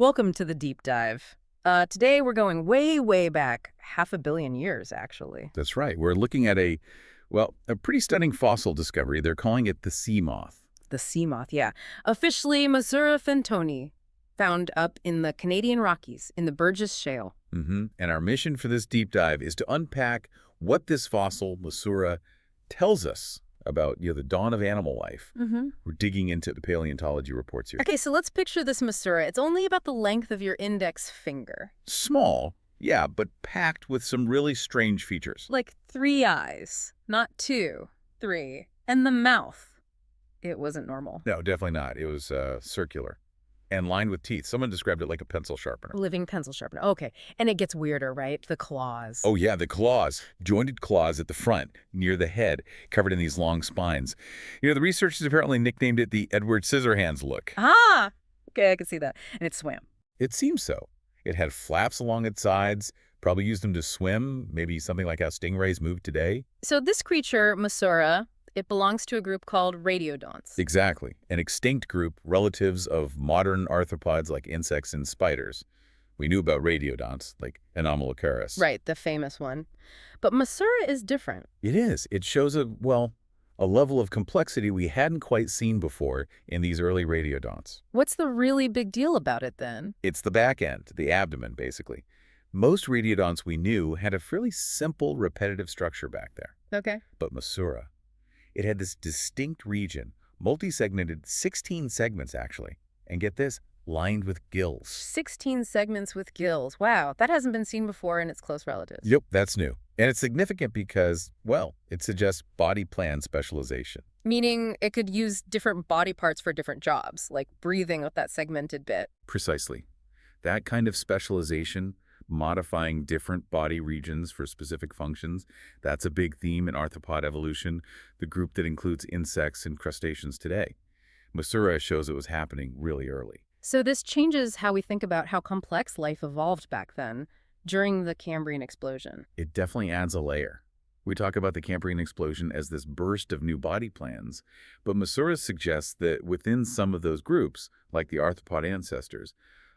Welcome to the deep dive. Today we're going way, way back, 500 million years, actually. That's right. We're looking at a pretty stunning fossil discovery. They're calling it the sea moth. The sea moth, yeah. Officially, Masura fentoni, found up in the Canadian Rockies in the Burgess Shale. And our mission for this deep dive is to unpack what this fossil, Masura, tells us about the dawn of animal life. We're digging into the paleontology reports here. Okay, so let's picture this Masura. It's only about the length of your index finger. Small, yeah, but packed with some really strange features. Like 3 eyes, not 2, 3. And the mouth. It wasn't normal. No, definitely not. It was circular and lined with teeth. Someone described it like a pencil sharpener. Living pencil sharpener. Okay. And it gets weirder, right? The claws. Oh, yeah, the claws. Jointed claws at the front, near the head, covered in these long spines. The researchers apparently nicknamed it the Edward Scissorhands look. Ah! Okay, I can see that. And it swam. It seems so. It had flaps along its sides, probably used them to swim, maybe something like how stingrays move today. So this creature, Masura, it belongs to a group called radiodonts. Exactly. An extinct group, relatives of modern arthropods like insects and spiders. We knew about radiodonts, like Anomalocaris. Right, the famous one. But Masura is different. It is. It shows a level of complexity we hadn't quite seen before in these early radiodonts. What's the really big deal about it then? It's the back end, the abdomen, basically. Most radiodonts we knew had a fairly simple, repetitive structure back there. Okay. But Masura, it had this distinct region, multi-segmented, 16 segments actually, and get this, lined with gills. 16 segments with gills. Wow, that hasn't been seen before in its close relatives. Yep, that's new. And it's significant because, well, it suggests body plan specialization. Meaning it could use different body parts for different jobs, like breathing with that segmented bit. Precisely. That kind of specialization, modifying different body regions for specific functions, that's a big theme in arthropod evolution, the group that includes insects and crustaceans today. Masura shows it was happening really early. So this changes how we think about how complex life evolved back then, during the Cambrian explosion. It definitely adds a layer. We talk about the Cambrian explosion as this burst of new body plans, but Masura suggests that within some of those groups, like the arthropod ancestors,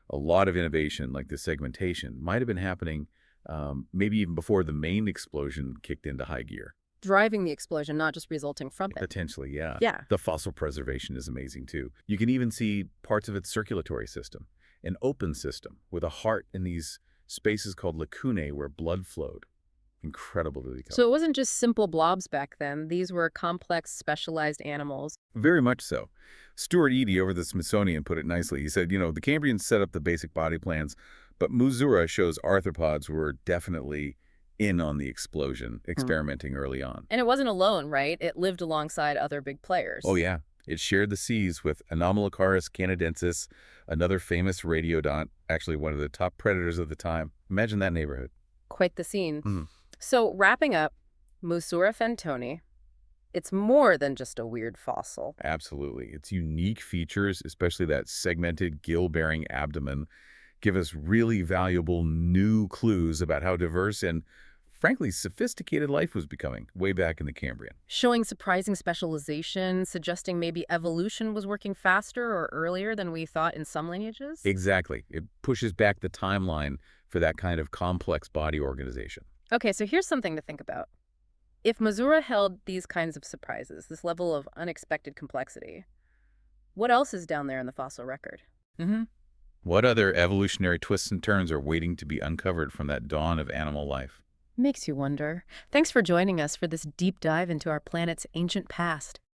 a lot of innovation, like the segmentation, might have been happening maybe even before the main explosion kicked into high gear. Driving the explosion, not just resulting from it. Potentially, yeah. Yeah. The fossil preservation is amazing, too. You can even see parts of its circulatory system, an open system with a heart in these spaces called lacunae where blood flowed. Incredible to decode. So it wasn't just simple blobs back then. These were complex, specialized animals. Very much so. Stuart Eady over the Smithsonian put it nicely. He said, the Cambrians set up the basic body plans, but Masura shows arthropods were definitely in on the explosion, experimenting early on. And it wasn't alone, right? It lived alongside other big players. Oh, yeah. It shared the seas with Anomalocaris canadensis, another famous radiodont, actually one of the top predators of the time. Imagine that neighborhood. Quite the scene. So wrapping up, Masura fentoni, it's more than just a weird fossil. Absolutely. Its unique features, especially that segmented gill-bearing abdomen, give us really valuable new clues about how diverse and, frankly, sophisticated life was becoming way back in the Cambrian. Showing surprising specialization, suggesting maybe evolution was working faster or earlier than we thought in some lineages? Exactly. It pushes back the timeline for that kind of complex body organization. Okay, so here's something to think about. If Masura held these kinds of surprises, this level of unexpected complexity, what else is down there in the fossil record? What other evolutionary twists and turns are waiting to be uncovered from that dawn of animal life? Makes you wonder. Thanks for joining us for this deep dive into our planet's ancient past.